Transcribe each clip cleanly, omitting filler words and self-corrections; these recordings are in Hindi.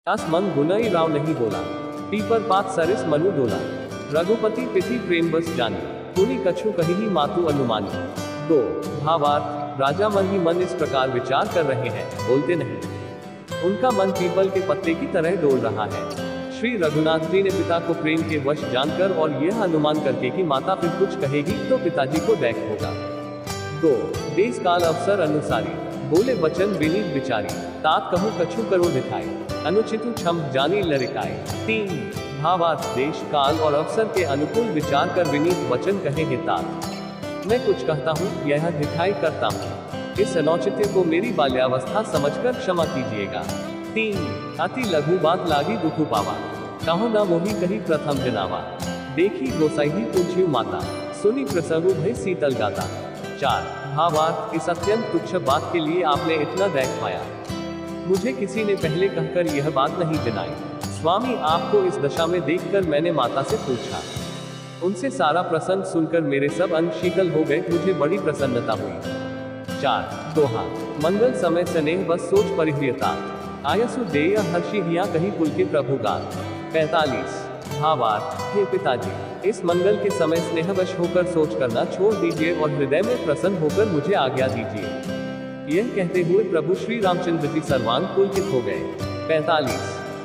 अस मन गुनई राव नहीं बोला, पीपर पात सरिस मनु डोला, रघुपति पिथि प्रेम बस जानी, पुनि कछु कही ही मातु अनुमानी। 2 भावार्थ, राजा मन ही मन इस प्रकार विचार कर रहे हैं, बोलते नहीं। उनका मन पीपल के पत्ते की तरह डोल रहा है। श्री रघुनाथ जी ने पिता को प्रेम के वश जानकर और यह अनुमान करके कि माता फिर कुछ कहेगी तो पिताजी को दैख होगा। 2 देश काल अवसर अनुसारी, बोले वचन विनीत विचारी, तात कहूँ कछु करो दिखाए, अनुचितु क्षम जानी लरिकाए। 3 भावार्थ, देश काल और अवसर के अनुकूल विचार कर विनीत वचन कहे हे तात। मैं कुछ कहता हूँ, यह दिखाई करता हूँ, इस अनौचित्य को मेरी बाल्यावस्था समझकर क्षमा कीजिएगा। 3 अति लघु बात लागी दुखु पावा, कहो न मोही कही प्रथम जनावा, देखी गोसाई ही पूछ्यू माता, सुनी प्रसंगु भय शीतल गाता। 4 भावार्थ, इस अत्यंत तुच्छ बात के लिए आपने इतना दैख पाया, मुझे किसी ने पहले कहकर यह बात नहीं जनाई। स्वामी, आपको इस दशा में देखकर मैंने माता से पूछा, उनसे सारा प्रसंग सुनकर मेरे सब अंग शीतल हो गए, मुझे बड़ी प्रसन्नता हुई। 4 दोहा, मंगल समय स्नेह बस सोच परिहृयता, आयसु देय हर्षि हिया कही कुल के प्रभु गात। 45 भावार्थ, हे पिताजी, इस मंगल के समय स्नेहवश होकर सोच करना छोड़ दीजिए और हृदय में प्रसन्न होकर मुझे आज्ञा दीजिए। यह कहते हुए प्रभु श्री रामचंद्र जी सर्वांग पुलकित हो गए। 45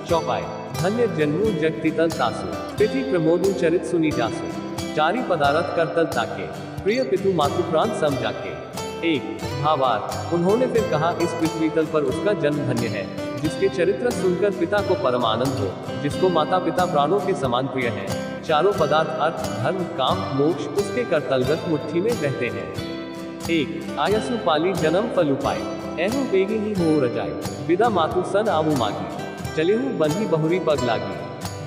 चौपाई, धन्य जन्मु जगतितल तासु, तिथि प्रमोदु चरित सुनी जासु, चारी पदारथ करतल ताके, प्रिय पितु मातु प्राण सम जाके। 1 भावार्थ, उन्होंने फिर कहा, इस पृथ्वी तल पर उसका जन्म धन्य है जिसके चरित्र सुनकर पिता को परम आनंद हो, जिसको माता पिता प्राणों के समान प्रिय हैं, चारों पदार्थ अर्थ धर्म काम मोक्ष उसके करतलगत मुट्ठी में रहते हैं। 1 आयसु पाली जन्म फल उपाय, एहु बेगी ही हो रजाई, विदा मातु सन आवु मागी, चलेहु बंधी बहुरी पग लागी।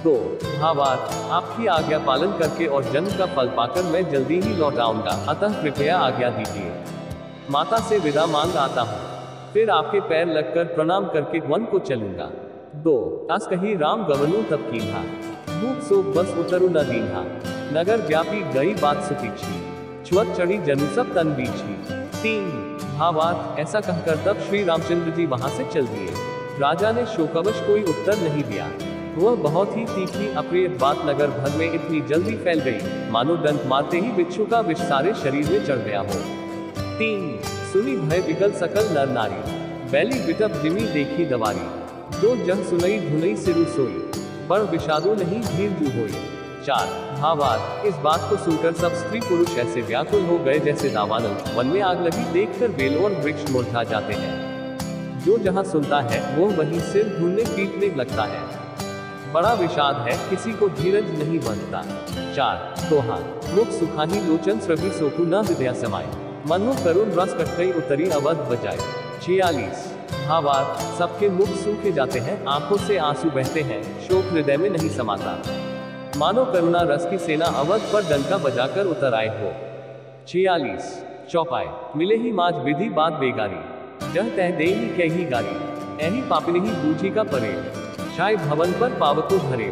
2 भावार्थ, आपकी आज्ञा पालन करके और जन्म का फल पाकर मैं जल्दी ही लौट आऊंगा, अतः कृपया आज्ञा दीजिए। माता से विदा मांग आता हूँ, फिर आपके पैर लगकर प्रणाम करके वन को चलूंगा। 2 अस कही राम गवनु तब कीन्हा, भूख सो बस उतरु न दीन्हा, नगर व्यापी गई बात सुतीक्षी, च्वत चढ़ी जनु सब तन बीछी। 3 भावार्थ, ऐसा कहकर तब श्री रामचंद्र जी वहां से चल दिए। राजा ने शोकवश कोई उत्तर नहीं दिया। वह बहुत ही तीखी अप्रिय बात नगर भर में इतनी जल्दी फैल गई, मानो डंक मारते ही बिच्छू का विष सारे शरीर में चढ़ गया हो। 3 सुनी भय विकल सकल नर नारी, बैली बिटप जिमी देखी दवारी, जो जन सुनई धुनई सिरु सोई, पर विषादु नहीं धीर जू होई। 4 भावार्थ, इस बात को सुनकर सब स्त्री पुरुष ऐसे व्याकुल हो गए जैसे दावानल वन में आग लगी देखकर बेल और वृक्ष मुरझा जाते हैं। जो जहां सुनता है वो वहीं सिर ढूंढने पीटने लगता है। बड़ा विषाद है, किसी को धीरज नहीं बनता। 4 दोहा, मुख सुखानी लोचन स्रवी सोकु न विद्या समाय, मनो करुण रस कटकई उतरी अवध बजाए। 46 भावार्थ, सबके मुख सूखे जाते हैं, आंखों से आंसू बहते हैं, शोक हृदय में नहीं समाता, मानो करुणा रस की सेना अवध पर डंका बजाकर उतर आए हो। 46 चौपाई, मिले ही माज विधि बात बेगारी, जह तह दे ही कही गारी, ऐही पापिनी ही बूझी का परे, छाय भवन पर पावको भरे।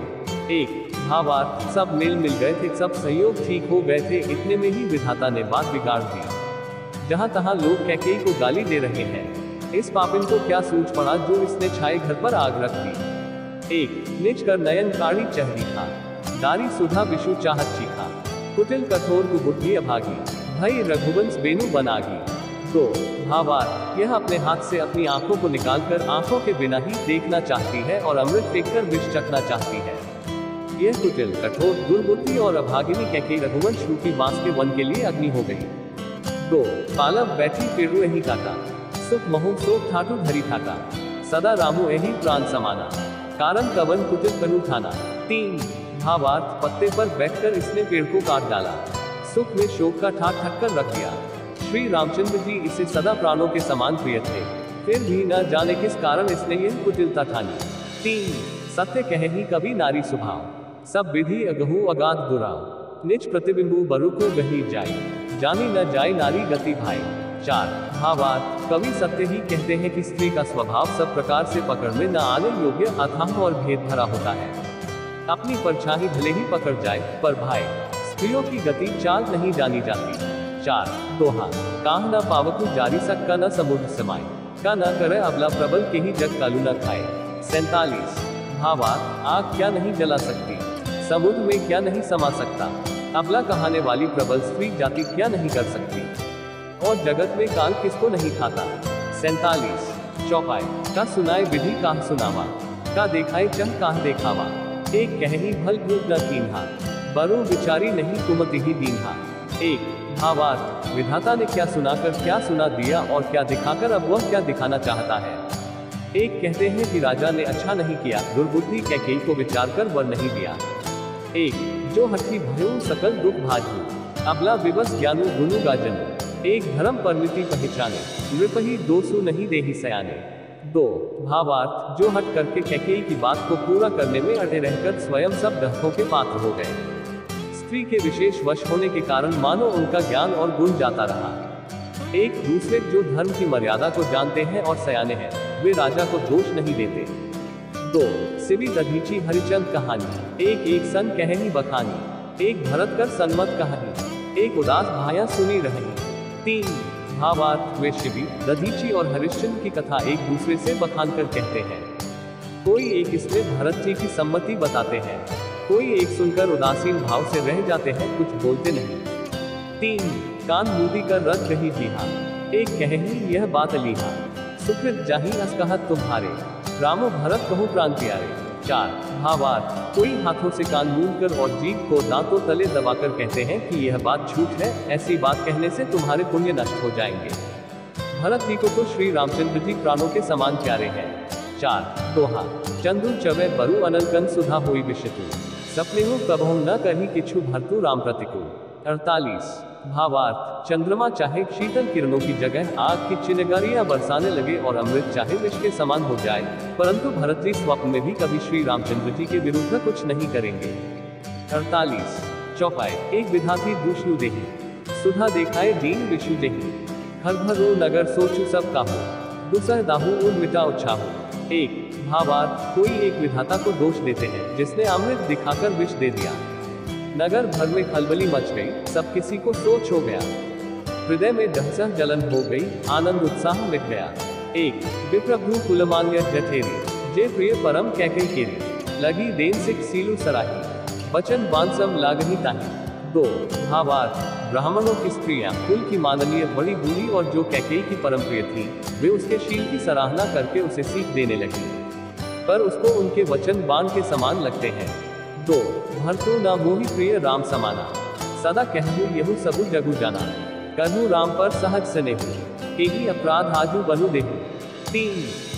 1 भावार्थ, सब मिल गए थे, सब संयोग ठीक हो गए थे, इतने में ही विधाता ने बात बिगाड़ दी। जहां तहां लोग कैकेयी को गाली दे रहे हैं, इस पापिन को क्या सूझ पड़ा जो इसने छाए घर पर आग रख दी। 1 निज कर नयन काढ़ी चहरी था, दारी सुधा विषु चाहत चीखा, कुटिल कठोर कुबुद्धि अभागी, भई रघुवंश बेनु बनागी। 2 भावार्थ, यह अपने हाथ से अपनी आंखों को निकालकर आंखों के बिना ही देखना चाहती है और अमृत फेंककर विष चखना चाहती है। यह कुटिल कठोर दुर्बुद्धि और अभागिनी कैकेयी रघुवंश रूपी बांस के वन के लिए अग्नि हो गई। 2 पालव बैठी पेड़ू एही काटा, सुख महु सोख ठाटू धरी ठाका, सदा रामू एही प्राण समाना, कारण कवन कुटिल कनु थाना। 3 भावार्थ, पत्ते पर बैठकर इसने पेड़ को काट डाला, सुख में शोक का ठाट ठक्कर रख दिया। श्री रामचंद्र जी इसे सदा प्राणों के समान प्रिय थे, फिर भी न जाने किस कारण इसने यह कुटिलता ठानी। 3 सत्य कहे ही कभी नारी स्वभाव, सब विधि अगहु अगाध दुराव, निज प्रतिबिंबु बरु को गही जाय, जानी न जाय नारी गति भाई। 4 भावार्थ, कवि सत्य ही कहते हैं कि स्त्री का स्वभाव सब प्रकार से पकड़ में न आने योग्य अथाह और भेद भरा होता है। अपनी परछाई भले ही पकड़ जाए, पर भाई स्त्रियों की गति चाल नहीं जानी जाती। 4 दोहा, काह न पावकु जारी सक का न समुद्र समाय, का न करे अबला प्रबल के ही जग कालू न खाए। 47 भावार्थ, आग क्या नहीं जला सकती, समुद्र में क्या नहीं समा सकता, अबला कहाने वाली प्रबल स्त्री जाति क्या नहीं कर सकती, और जगत में काल किसको नहीं खाता। 47 चौपाई, का सुनाए विधि काह सुनावा, का देखाए चह काह देखावा, एक कहीं भल भूत न कीन्हा, बरो विचारी नहीं कुमति ही दीन्हा। एक भावार्थ, विधाता ने क्या सुनाकर क्या सुना दिया और क्या दिखाकर अब वह क्या दिखाना चाहता है। एक कहते हैं कि राजा ने अच्छा नहीं किया, दुर्बुद्धि कैकेयी को विचार कर वर नहीं दिया। एक, जो हठी भयो सकल दुख भाजू, अबला विवश ज्ञानु गुनु गाजनु, एक धर्म परमिति पहचाने, नृपहि दोषु नहीं देहि सयाने। दो भावार्थ, जो हट करके कैकेयी की बात को पूरा करने में अड़े रहकर स्वयं सब डहकों के पात्र हो गए। स्त्री के विशेष वश होने के कारण मानो उनका ज्ञान और गुण जाता रहा। एक दूसरे जो धर्म की मर्यादा को जानते हैं और सयाने हैं, वे राजा को दोष नहीं देते। दो सिवि दधीची हरिचंद कहानी, एक एक सन कहनी बखानी, एक भरत कर सन्मत कहानी, एक उदास भाया सुनी रही। तीन भावार्थ, वे शिवी दधीची और हरिश्चंद्र की कथा एक दूसरे से बखान कर कहते हैं। कोई एक इसमें भरत जी की सम्मति बताते हैं, कोई एक सुनकर उदासीन भाव से रह जाते हैं, कुछ बोलते नहीं। तीन कान मूदी कर रख रही जीहा, एक कहीं यह बात अलीहा, सुकृत जाही अस कहत तुम्हारे, रामो भरत कहूँ प्राण प्यारे। चार भावार्थ, कोई हाथों से कान मूंद कर और जीभ को दांतों तले दबाकर कहते हैं कि यह बात झूठ है, ऐसी बात कहने से तुम्हारे पुण्य नष्ट हो जाएंगे। भरत जी को तो श्री रामचंद्र जी प्राणों के समान प्यारे हैं। चार दोहा, चंदु चवे बरु अनलकन सुधा होई विषतु, सपने हो कबहु न कही किछु भरतु राम प्रतिकूल। 48 भावार्थ, चंद्रमा चाहे शीतल किरणों की जगह आग की चिनगारियां बरसाने लगे और अमृत चाहे विष के समान हो जाए, परंतु भरत जी स्वप्न में भी कभी श्री रामचंद्र जी के विरुद्ध कुछ नहीं करेंगे। 48 चौपाई, एक विधाती दूषणु देही, सुधा देखाए दीन विषु देही, हर भरो नगर सोचु सब काहू, दुसह दाहू उन मिटाओ छाहू। एक भावार्थ, कोई एक विधाता को दोष देते हैं जिसने अमृत दिखाकर विष दे दिया। नगर भर में खलबली मच गई, सब किसी को सोच हो गया, हृदय में दहशत जलन हो गई, आनंद उत्साह मिट गया। एक विप्रभु कुलमान्य जठेरी, जे प्रिय परम कैकेयी केरी, लगी देन सिख सीलू सराही, बचन बांसम लागही ताही। दो भावार्थ, ब्राह्मणों की स्त्रियां कुल की माननीय बड़ी बुरी और जो कैकेयी की परम प्रिय थी, वे उसके शील की सराहना करके उसे सीख देने लगी, पर उसको उनके वचन बाण के समान लगते हैं। दो भरतु ना मोहि प्रिय राम समाना, सदा कहूँ यहु सबु जगु जाना, कहूँ राम पर सहज स्नेहु, केही अपराध आजू बनु देहु। तीन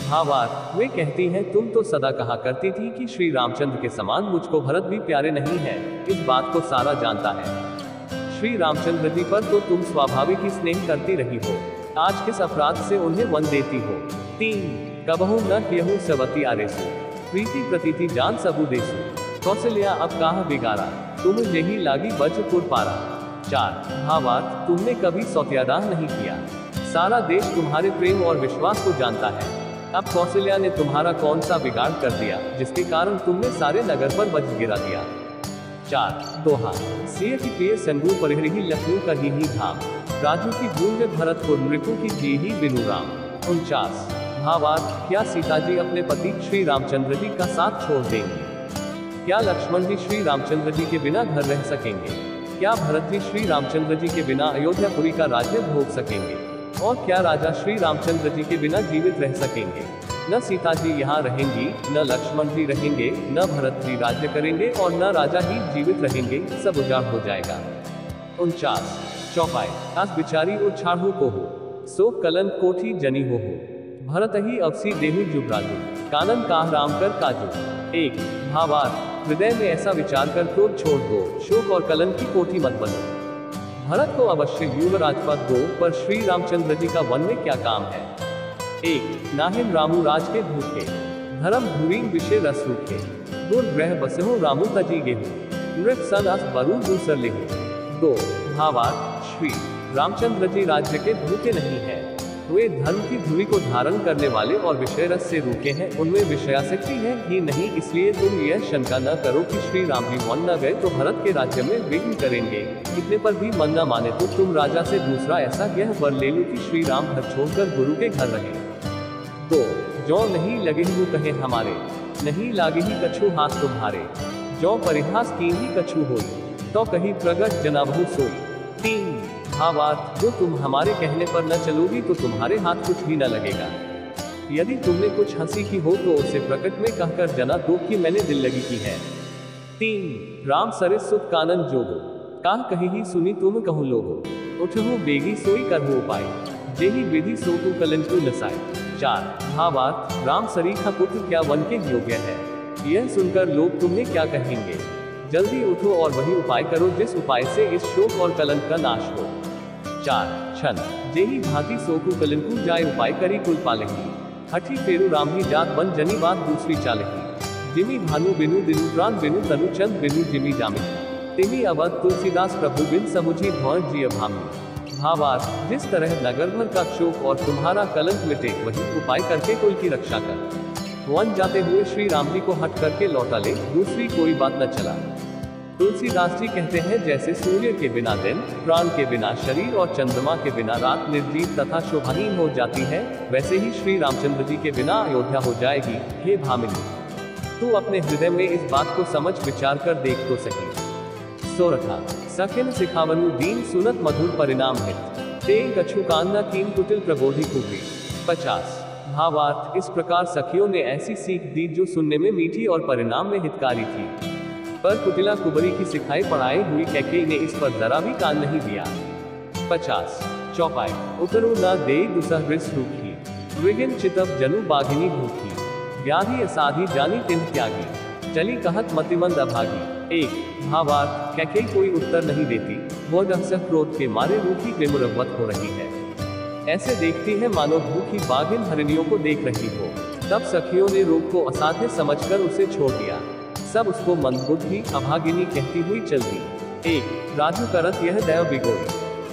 भावार्थ, वे कहती हैं तुम तो सदा कहा करती थी कि श्री रामचंद्र के समान मुझको भरत भी प्यारे नहीं है, इस बात को सारा जानता है। श्री रामचंद्र जी पर तो तुम स्वाभाविक ही स्नेह करती रही हो, आज किस अपराध से उन्हें वन देती हो। तीन कबहु न केहू सवती आरेसु, प्रीति प्रतीति जान सबु देसु, कौशल्या अब काह बिगारा, तुम यही लागी बजपुर पारा। चार भावार्थ, तुमने कभी सौत्यादाह नहीं किया, सारा देश तुम्हारे प्रेम और विश्वास को जानता है, अब कौशल्या ने तुम्हारा कौन सा बिगाड़ कर दिया जिसके कारण तुमने सारे नगर पर वज्र गिरा दिया। चार दोहा, सिय की प्रिय संगू परिहरी लखनऊ का ही धाम, राजू की भूल में भरत को नृपु की जी ही बिनु राम। 49 भावार्थ, क्या सीता जी अपने पति श्री रामचंद्र जी का साथ छोड़ देंगे, क्या लक्ष्मण जी श्री रामचंद्र जी के बिना घर रह सकेंगे, क्या भरत जी श्री रामचंद्र जी के बिना अयोध्यापुरी का राज्य भोग सकेंगे, और क्या राजा श्री रामचंद्र जी के बिना जीवित रह सकेंगे। न सीता जी यहाँ रहेंगी, न लक्ष्मण जी रहेंगे, न भरत जी राज्य करेंगे और न राजा ही जीवित रहेंगे, सब उजाड़ हो जाएगा। 49 चौपाई, आज बिचारी उछाड़ू को हो, सो कलन कोठी जनी हो, भरत ही अवसी देहु जुबराजू, कानन काह राम कर काजू। एक भावार्थ, हृदय में ऐसा विचार कर क्रोध छोड़ दो, शोक और कलन की कोठी मत बनो। भरत को अवश्य युवराज पद दो, पर श्री रामचंद्र जी का वन में क्या काम है। एक नाहिम रामू राज के भूखे, धर्म धुरीन विषय रस रूखे, दुर्ग्रह बसहु रामू तजी गेहूं, नृप सन अस बरू दूसर लेहु। दो भावार्थ, श्री रामचंद्र जी राज्य के भूखे नहीं है, वे धर्म की धुरी को धारण करने वाले और विषय रस से रूखे हैं, उनमें विषयासक्ति है ही नहीं, इसलिए तुम यह शंका न करो कि श्री राम जी वन न गए तो भरत के राज्य में विघ्न करेंगे। इतने पर भी मन न माने तो तुम राजा से दूसरा ऐसा यह वर ले लो कि श्री राम घर छोड़कर गुरु के घर रहे। दो जो नहीं लगे हूँ कहे हमारे, नहीं लागे ही कछु हाथ तुम्हारे, जो परिहास कीन ही कछु होई, तो कहीं प्रगट जनाबहु सोई। 3 भावार्थ, जो तुम हमारे कहने पर न चलोगी तो तुम्हारे हाथ कुछ भी न लगेगा। यदि तुमने कुछ हंसी की हो तो उसे प्रकट में कहकर जना दो कि मैंने दिल लगी की है। 3 राम सरिस सुत कानन जोगो, काह कही ही सुनी तुम कहूँ लोगो, उठहु बेगी सोई करहु उपाय, जेहि विधि सो तू कलंकु नसाय। 4 भावार्थ, राम सरीखा पुत्र क्या वन के योग्य है, यह सुनकर लोग तुम्हें क्या कहेंगे। जल्दी उठो और वही उपाय करो जिस उपाय से इस शोक और कलंक का नाश हो। 4 छन जेहि भांति सोकु कलंकु जाय उपाय करी कुल पालही, हठी फेरु राम ही जात बन जनी बात दूसरी चालही, जिमी भानु बिनु दिनु प्राण बिनु तनु चंद बिनु जिमी जामिन, तिमी अवध तुलसीदास प्रभु बिन समुझी भौर जिय भामी। भावार्थ, जिस तरह नगर भर का शोक और तुम्हारा कलंक मिटे वही उपाय करके कुल की रक्षा कर। वन जाते हुए श्री राम जी को हट करके लौटा ले, दूसरी कोई बात न चला। तुलसीदास जी कहते हैं, जैसे सूर्य के बिना दिन, प्राण के बिना शरीर और चंद्रमा के बिना रात निर्जीव तथा शोभाहीन हो जाती है, वैसे ही श्री रामचंद्र जी के बिना अयोध्या हो जाएगी। हे भामिनी, तू अपने हृदय में इस बात को समझ विचार कर देख तो सही। सोरठा सखिन सिखावनु दीन सुनत मधुर परिणाम हित, ते कछु कान्ना कीन कुटिल प्रबोधि कुबरी। 50 भावार्थ, इस प्रकार सखियों ने ऐसी सीख दी जो सुनने में मीठी और परिणाम में हितकारी थी, पर कुटिला कुबरी की सिखाई पढ़ाई हुई कैकेयी ने इस पर जरा भी कान नहीं दिया। 50 चौपाई उतरु न दे दुसह वृष रूखी, विगिन चितप जनु बाघिनी भूखी, व्याधि असाधी जानी तिन्ह त्यागी, चली कहत मतिमंद अभागी। 1 भावार्थ, कैकेयी कोई उत्तर नहीं देती, वो रहस्य क्रोध के मारे रूखी बेमुरव्वत हो रही है, ऐसे देखती है मानो भूखी बाघिन हरिणियों को देख रही हो। तब सखियों ने रोग को असाध्य समझकर उसे छोड़ दिया, सब उसको मंदबुद्धि अभागिनी कहती हुई चल दी। 1 राजू करत यह दैव बिगोई,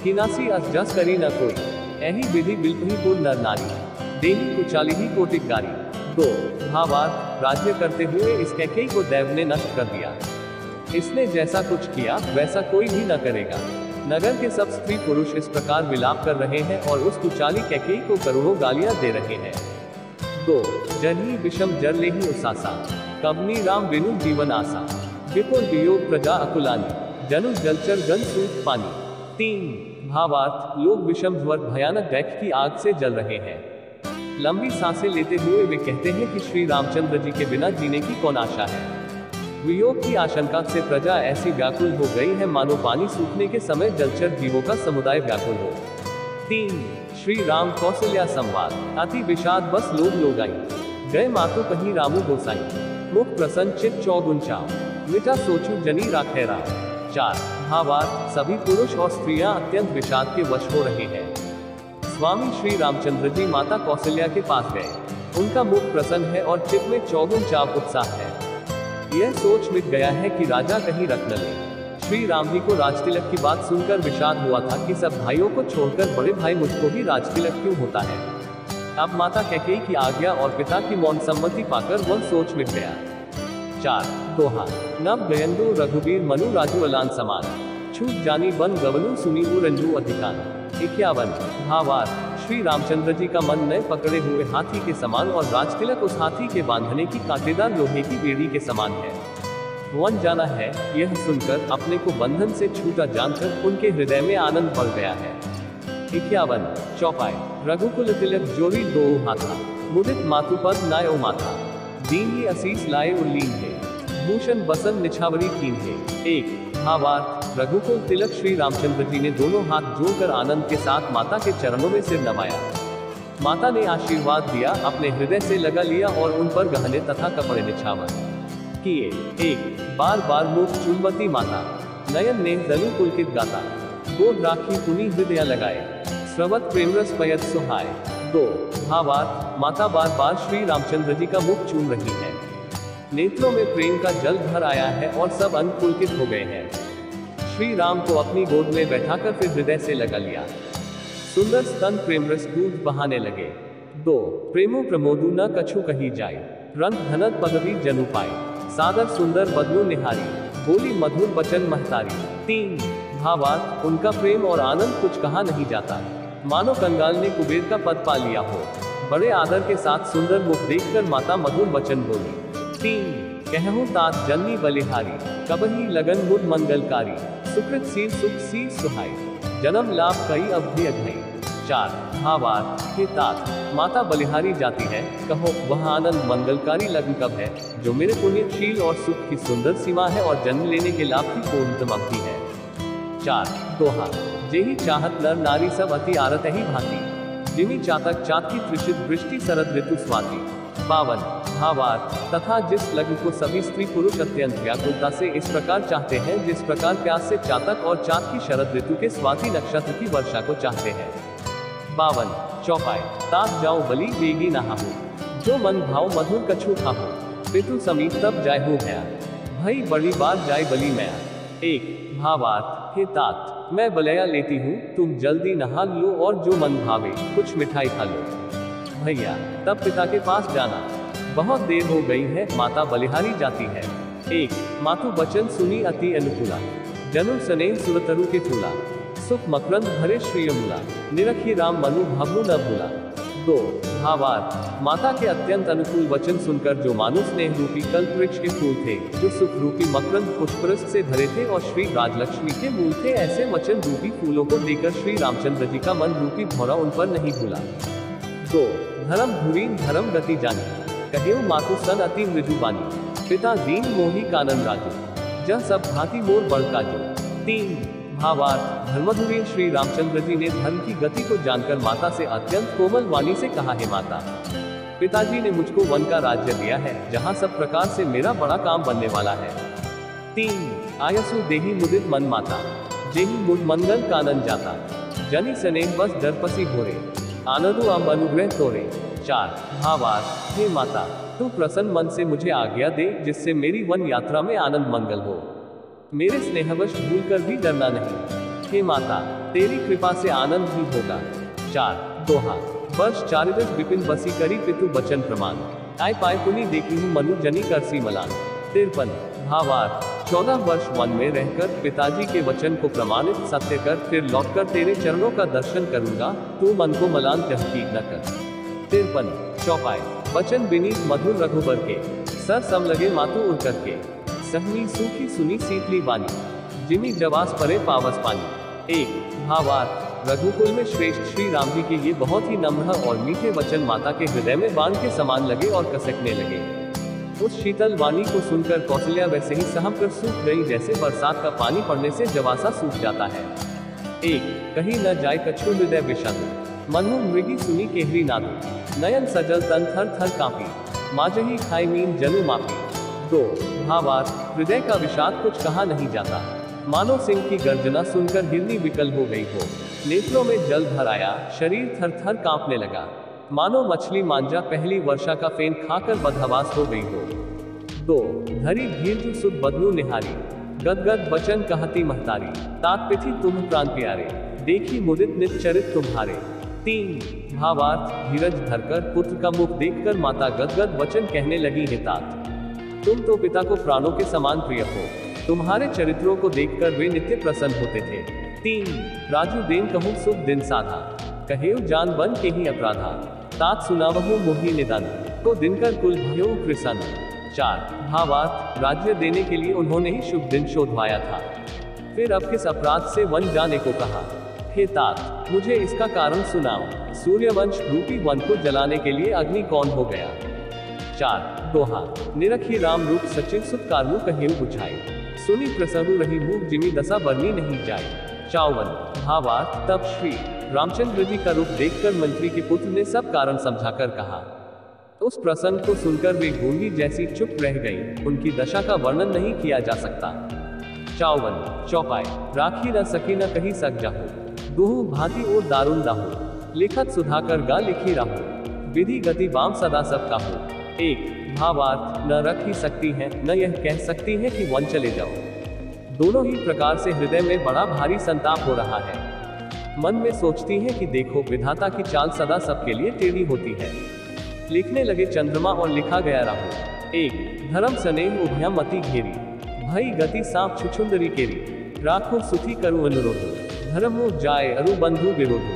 किनासी अस जस करी न कोई, ऐही विधि बिल्पही पुर नर नारी, देही कुचाली ही कोटिक गारी। 2 भावार्थ, राज्य करते हुए इस कैकेयी को दैव ने नष्ट कर दिया, इसने जैसा कुछ किया वैसा कोई भी न करेगा। नगर के सब स्त्री पुरुष इस प्रकार विलाप कर रहे हैं और उस कुचाली कैकेयी को करोड़ों गालियां दे रहे हैं। 2 जनी विषम जर लेहि उसासा, कबनी राम बिनु जीवन आसा, विपुल वियोग प्रजा अकुलानी, जनु जलचर गन सूत पानी। 3 भावार्थ, लोग विषम ज्वर भयानक दैख की आग से जल रहे हैं, लंबी सांसें लेते हुए वे कहते हैं कि श्री रामचंद्र जी के बिना जीने की कौन आशा है। वियोग की आशंका से प्रजा ऐसी व्याकुल हो गई है मानो पानी सूखने के समय जलचर जीवों का समुदाय व्याकुल हो। 3 श्री राम कौशल्या संवाद, अति विषाद बस लोग लोगाई, गए मातु कहीं रामू गोसाई, मुख प्रसन्न चित चौगुन चाव, मिटा सोचू जनी राखे राम। 4 भावार्थ, सभी पुरुष और स्त्रियां अत्यंत विषाद के वश हो रहे हैं। स्वामी श्री रामचंद्र जी माता कौशल्या के पास गए, उनका मुख प्रसन्न है और चित में चौगुन चाव उत्साह है। यह सोच मिट गया है कि राजा कहीं रख न ले। श्री राम जी को राजतिलक की बात सुनकर विषाद हुआ था कि सब भाइयों को छोड़कर बड़े भाई मुझको भी राजतिलक क्यों होता है। अब माता कैकेयी की आज्ञा और पिता की मौन सम्मति पाकर वह सोच मिट गया। 4 दोहा नव गयंदु रघुबीर मनु राजू अलान समान, छूट जानी बन गवनु सुनी रंजू अधिकान। 51 भावार्थ, श्री रामचंद्र जी का मन नए पकड़े हुए हाथी के समान और राजतिलक उस हाथी के बांधने की कांटेदार लोहे की बेड़ी के समान है। वन जाना है, यह सुनकर अपने को बंधन से छूटा जानकर उनके हृदय में आनंद बढ़ गया है। 51 चौपाई रघुकुल तिलक जोड़ी दो हाथा, मुदित मातुपद नाय ओ माथा, दीन ही असीस लाए उल्लीन है, भूषण बसन निछावरी कीन है। 1 भावार्थ, रघुकुल तिलक श्री रामचंद्र जी ने दोनों हाथ जोड़कर आनंद के साथ माता के चरणों में सिर नवाया। माता ने आशीर्वाद दिया, अपने हृदय से लगा लिया और उन पर गहने तथा कपड़े निछावर किए। 1 बार बार मुख चुंबती माता, नयन ने दलु पुलकित गाता, गोद राखी पुनी हृदय लगाए, स्रवत प्रेमरस पयत सुहाय। 2 भावार्थ, माता बार बार श्री रामचंद्र जी का मुख चूम रही है, नेत्रों में प्रेम का जल भर आया है और सब अंग पुलकित हो गए हैं। श्री राम को अपनी गोद में बैठाकर फिर हृदय से लगा लिया, सुंदर स्तन प्रेमरस दूध बहाने लगे। 2 प्रेमो प्रमोदु न कछु कही जाए, रंग धनत पदवी जनु पाए, सादर सुंदर बदलू निहारी, बोली मधुर बचन महतारी। 3 भावार्थ, उनका प्रेम और आनंद कुछ कहा नहीं जाता, मानो कंगाल ने कुबेर का पद पा लिया हो। बड़े आदर के साथ सुंदर मुख देखकर माता मधुर वचन बोली। 3 कहूँ तात जननी बलिहारी, कबही लगन मुद मंगलकारी, सुकृत सीर सुख सीर सुहाई, जन्म लाभ कई अवधि अघई। 4 भावार्थ, हे तात, माता बलिहारी जाती है, कहो वह आनंद मंगलकारी लग्न कब है, जो मेरे पुण्यशील और सुख की सुंदर सीमा है और जन्म लेने के लाभ की पूर्णतम अवधि है। 4 दोहा, जेहि चाहत नर नारी सब अति आरत ही भांति, जिमि चातक चातकी त्रिषित वृष्टि शरद ऋतु स्वाति। 52 भावार्थ, तथा जिस लग्न को सभी स्त्री पुरुष अत्यंत व्याकुलता से इस प्रकार चाहते हैं जिस प्रकार प्यास से चातक और चात की शरद ऋतु के स्वाति नक्षत्र की वर्षा को चाहते हैं। 52 चौपाई, तात जाओ बलि वेगी नहाहु, जो मन भाव मधुर कछु खाहु, पितु समीप तब जायहु भया, भई बड़ी बार जाय बलि मैया। 1 भावार्थ, हे तात, मैं बलया लेती हूँ, तुम जल्दी नहा लो और जो मन भावे कुछ मिठाई खा लो। भैया, तब पिता के पास जाना, बहुत देर हो गई है, माता बलिहारी जाती है। 1 मातु बचन सुनी अति अनुकूला, जनु स्नेह सुरतरु के फूला, सुख मकरंद भरे श्रीयमूला, निरखी राम मनु भावु न भूला। 2 भावार्थ, माता के अत्यंत अनुकूल वचन सुनकर जो मानो स्नेह रूपी कल्प वृक्ष के फूल थे, जो सुख रूपी मकरंद पुष्परस से भरे थे और श्री राजलक्ष्मी के मूल थे, ऐसे वचन रूपी फूलों को देकर श्री रामचंद्र जी का मन रूपी भौरा उन पर नहीं भूला। 2 धर्म धुरीन धर्म गति जानी, कहेऊ मातु सन अति मृदु बानी, पिता दीन मोही कानन राजू, जह सब भांति मोर बड़का जो। 3 भावार्थ, धर्मधुरी श्री रामचंद्र जी ने धर्म की गति को जानकर माता से अत्यंत कोमल वाणी से कहा, है माता, पिताजी ने मुझको वन का राज्य दिया है, जहाँ सब प्रकार से मेरा बड़ा काम बनने वाला है। 3 आयसु देही मुदित मन माता, जेहि मुद मंगल कानन जाता, जनि स्नेह बस दर्पसी भोरे, आनंदु अम अनुग्रह तोरे। 4 भावार्थ, हे माता, तू प्रसन्न मन से मुझे आज्ञा दे, जिससे मेरी वन यात्रा में आनंद मंगल हो, मेरे स्नेहवश भूलकर भी डरना नहीं। हे माता, तेरी कृपा से आनंद ही होगा। 4 दोहा, वर्ष 4 विपिन बसी करी पितु बचन प्रमाण, आय पाय पुनि देखी हूँ मनु जनी करसी मलान। 53 भावार्थ, 14 वर्ष वन में रहकर पिताजी के वचन को प्रमाणित सत्य कर फिर लौटकर तेरे चरणों का दर्शन करूंगा, तू मन को मलान तहकीक न कर। 53 चौपाई, वचन विनीत मधुर रघुबर के, सर सम लगे मातु उड़ करके, सहनी सूखी सुनी सीतली बानी, जिमी जवास परे पावस पानी। 1 भावार्थ, रघुकुल में श्रेष्ठ श्री राम जी के ये बहुत ही नम्र और मीठे वचन माता के हृदय में बाण के समान लगे और कसकने लगे। उस शीतल वाणी को सुनकर कौशल्या वैसे ही सहम कर सूख गई, जैसे बरसात का पानी पड़ने से जवासा सूख जाता है। 1 कहीं न जाय कछु हृदय विषादु, मनु मृगी सुनी केहरी नादु, नयन सजल तन थर थर कांपी, माजही खाई मीन जनु मापी। 2 भावार्थ, हृदय का विषाद कुछ कहा नहीं जाता, मानो सिंह की गर्जना सुनकर हिरनी विकल हो गई हो, नेत्रों में जल भर आया, शरीर थर थर कांपने लगा, मानो मछली मांजा पहली वर्षा का फेन खाकर बदहवास हो गई हो। 2 धरी धीर सुध बदलू निहारी, गदगद बचन कहती महतारी, तात पिथि तुम प्राण प्यारे, देखी मुदित नित चरित तुम्हारे। 3 भावार्थ, धीरज धरकर पुत्र का मुख देखकर माता गदगद वचन कहने लगी, हे तात, तुम तो पिता को प्राणों के समान प्रिय हो, तुम्हारे चरित्रों को देखकर वे नित्य प्रसन्न होते थे। 3 राजू देन कहूँ सुख दिन साधा, कहेऊ जान बन के ही अपराधा, तात सुनावहु मोहि निदान, को दिनकर कुल भयो कृसन। 4 भावार्थ, राज्य देने के लिए उन्होंने ही शुभ दिन शोधवाया था, फिर अब किस अपराध से वन जाने को कहा, हे तात, मुझे इसका कारण सुनाओ, सूर्यवंश रूपी वन को जलाने के लिए अग्नि कौन हो गया। 4 दोहा, निरखी राम रूप सचिव सुत कारमु कहेऊ बुझाई, सुनी प्रसन्न रही मुख जिमी दशा बरनी नहीं जाए। 54 भावार्थ, तब श्री रामचंद्र जी का रूप देखकर मंत्री के पुत्र ने सब कारण समझाकर कहा, उस प्रसंग को सुनकर वे गूंगी जैसी चुप रह गई, उनकी दशा का वर्णन नहीं किया जा सकता। 54 चौपाई, राखी न सकी न कही सक जाहु, दुहु भांति और दारुण दाहु, लिखत सुधाकर गा लिखी राहु, विधि गति बाम सदा सब काहू। 1 भावार्थ, न रख ही सकती है, न यह कह सकती है कि वन चले जाओ, दोनों ही प्रकार से हृदय में बड़ा भारी संताप हो रहा है। मन में सोचती है कि देखो विधाता की चाल सदा सबके लिए टेढ़ी होती है। लिखने लगे चंद्रमा और लिखा गया राहु। 1 धर्म स्नेह उभयम मति घेरी, भई गति सांप छुछुंदरी केरी, राखो सुखी करु अनुरोधु, धर्मो जाय अरु बंधु विरोधु।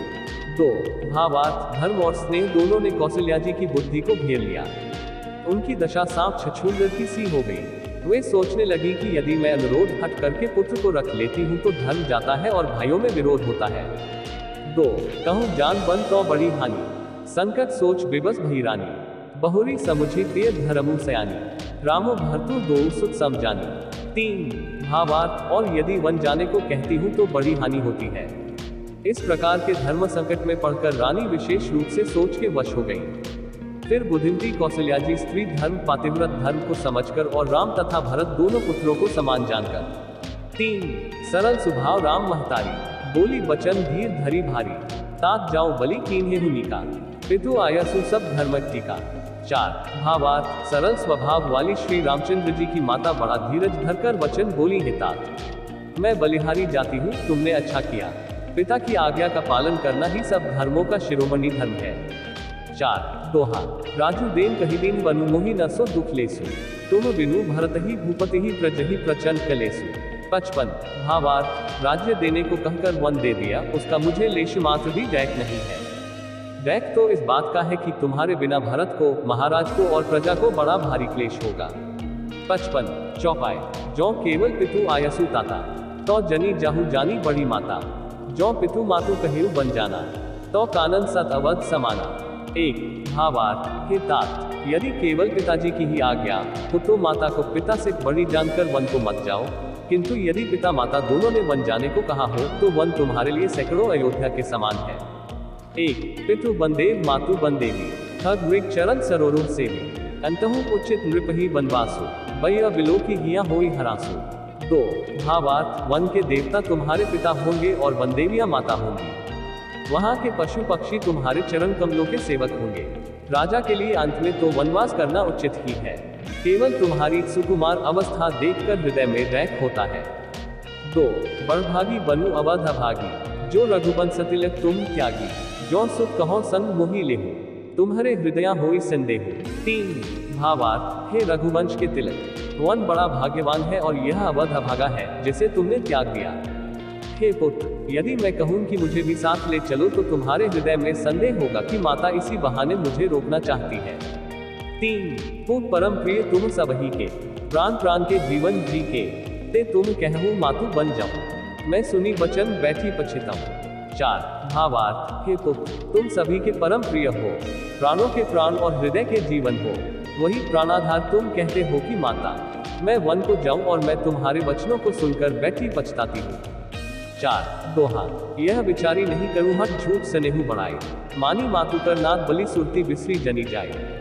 2 भावार्थ, धर्म और स्नेह दोनों ने कौशल्या जी की बुद्धि को घेर लिया, उनकी दशा सांप छछूंदर की सी हो गई। वे सोचने लगी कि यदि मैं अनुरोध हट करके पुत्र को रख लेती हूँ तो धर्म जाता है और भाइयों में विरोध होता है। 2 कहूँ जान बन तो बड़ी हानि, संकट सोच विवश भई रानी। बहुरी समुझी प्रिय धर्मु सयानी, रामो भरतु दो सुत समझानी। 3 भावार्थ, और यदि वन जाने को कहती हूँ तो बड़ी हानि होती है। इस प्रकार के धर्म संकट में पड़कर रानी विशेष रूप से सोच के वश हो गई। फिर बुद्धिमती कौशल्या जी स्त्री धर्म पातिव्रत धर्म को समझकर और राम तथा भरत दोनों पुत्रों को समान जानकर। 3 सरल स्वभाव राम महतारी, बोली बचन धीर धरी भारी। तात जाओ बलि कीन्हे हुनिका, पितु आयसु सब धर्म टीका। 4 भावार्थ, सरल स्वभाव वाली श्री रामचंद्र जी की माता बड़ा धीरज धरकर वचन बोली है, तात मैं बलिहारी जाती हूँ, तुमने अच्छा किया। पिता की आज्ञा का पालन करना ही सब धर्मों का शिरोमणि धर्म है। 4 दोहा, राजू देन कही दिन बनु मोहि न सो दुख लेसु, तुम बिनु भरत ही भूपति ही प्रज ही प्रचंड कलेसु। 55 भावार्थ, राज्य देने को कहकर वन दे दिया, उसका मुझे लेश मात्र भी डैक नहीं है। डैक तो इस बात का है कि तुम्हारे बिना भरत को, महाराज को और प्रजा को बड़ा भारी क्लेश होगा। 55 चौपाए, जो केवल पितु आयसु ताता, तो जनी जाहु जानी बड़ी माता। जो पितु मातु कहेउ बन जाना, तो कानन सत अवध समाना। 1 भावार्थ, हे तात, यदि केवल पिताजी की ही आज्ञा हो तो माता को पिता से बड़ी जानकर वन को मत जाओ, किंतु यदि पिता माता दोनों ने वन जाने को कहा हो तो वन तुम्हारे लिए सैकड़ों अयोध्या के समान है। 1 पितु बंदेव मातु बंदेवी, खग मृग चरण सरोरुह सेवी। अंतहु उचित नृप ही बनवासु, बय बिलो की हिया होई हरासु। 2 भावार्थ, वन के देवता तुम्हारे पिता होंगे और वनदेवियां माता होंगी। वहां के पशु पक्षी तुम्हारे चरण कमलों के सेवक होंगे। राजा के लिए अंत में तो वनवास करना उचित ही है। केवल तुम्हारी सुकुमार अवस्था देखकर हृदय में रैक होता है। 2 बड़भागी बनु अवध अभागी, जो रघुवंश तिलक तुम त्यागी। जो सुख कहो संग मोहि लेहु, तुम्हारे हृदय होई संदेह। 3 भावार्थ, हे रघुवंश के तिलक, वन बड़ा भाग्यवान है और यह अवध अभागा है जिसे तुमने त्याग दिया। हे पुत्र, यदि मैं कहूं कि मुझे भी साथ ले चलो तो तुम्हारे हृदय में संदेह होगा कि माता इसी बहाने मुझे रोकना चाहती है। 3 पुत्र परम प्रिय तुम सबही के, प्राण प्राण के जीवन जी के, ते तुम कहूँ मातु बन जाऊं, मैं सुनी वचन बैठी पछताऊं। 4 भावार्थ, हे पुत्र, तुम सभी के परम प्रिय हो, प्राणों के प्राण और हृदय के जीवन हो, वही प्राणाधार तुम कहते हो कि माता मैं वन को जाऊं और मैं तुम्हारे वचनों को सुनकर बैठी पछताती हूँ। 4 दोहा, यह विचारी नहीं करूँ हट झूठ सनेहु बढ़ाए, मानी मातु कर नाथ बलि सुरती बिसरी जनी जाए।